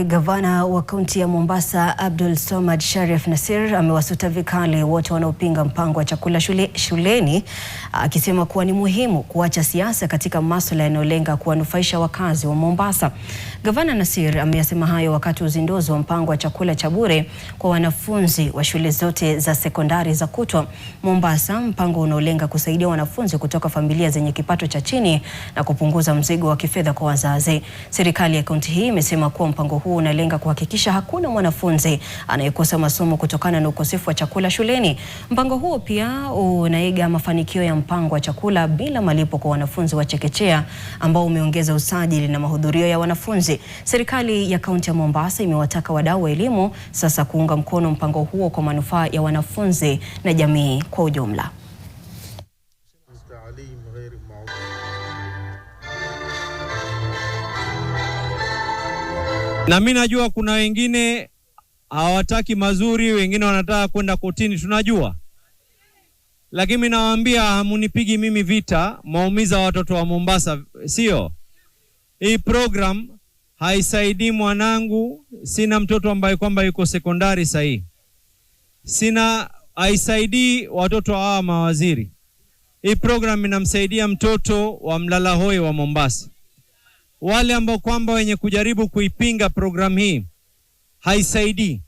Naye gavana wa kaunti ya Mombasa Abdul Somad Sharif Nassir amewasuta vikali wote wanaopinga mpango wa chakula shuleni, akisema kuwa ni muhimu kuacha siasa katika masuala yanayolenga kuwanufaisha wakazi wa Mombasa. Gavana Nassir ameyasema hayo wakati uzinduzi wa mpango wa chakula cha bure kwa wanafunzi wa shule zote za sekondari za kutwa Mombasa, mpango unaolenga kusaidia wanafunzi kutoka familia zenye kipato cha chini na kupunguza mzigo wa kifedha kwa wazazi. Serikali ya kaunti hii imesema kuwa mpango huu unalenga kuhakikisha hakuna mwanafunzi anayekosa masomo kutokana na ukosefu wa chakula shuleni. Mpango huo pia unaiga mafanikio ya mpango wa chakula bila malipo kwa wanafunzi wa chekechea ambao umeongeza usajili na mahudhurio ya wanafunzi. Serikali ya kaunti ya Mombasa imewataka wadau wa elimu sasa kuunga mkono mpango huo kwa manufaa ya wanafunzi na jamii kwa ujumla. Na mimi najua kuna wengine hawataki mazuri, wengine wanataka kwenda kotini, tunajua. Lakini mimi nawaambia hamunipigi mimi vita, maumiza watoto wa Mombasa, sio? Hii program haisaidii mwanangu, sina mtoto ambaye kwamba yuko sekondari sahihi. Haisaidii watoto hawa mawaziri. Hii program inamsaidia mtoto wa mlalahoi wa Mombasa. Wale ambao kwamba wenye kujaribu kuipinga program hii haisaidii.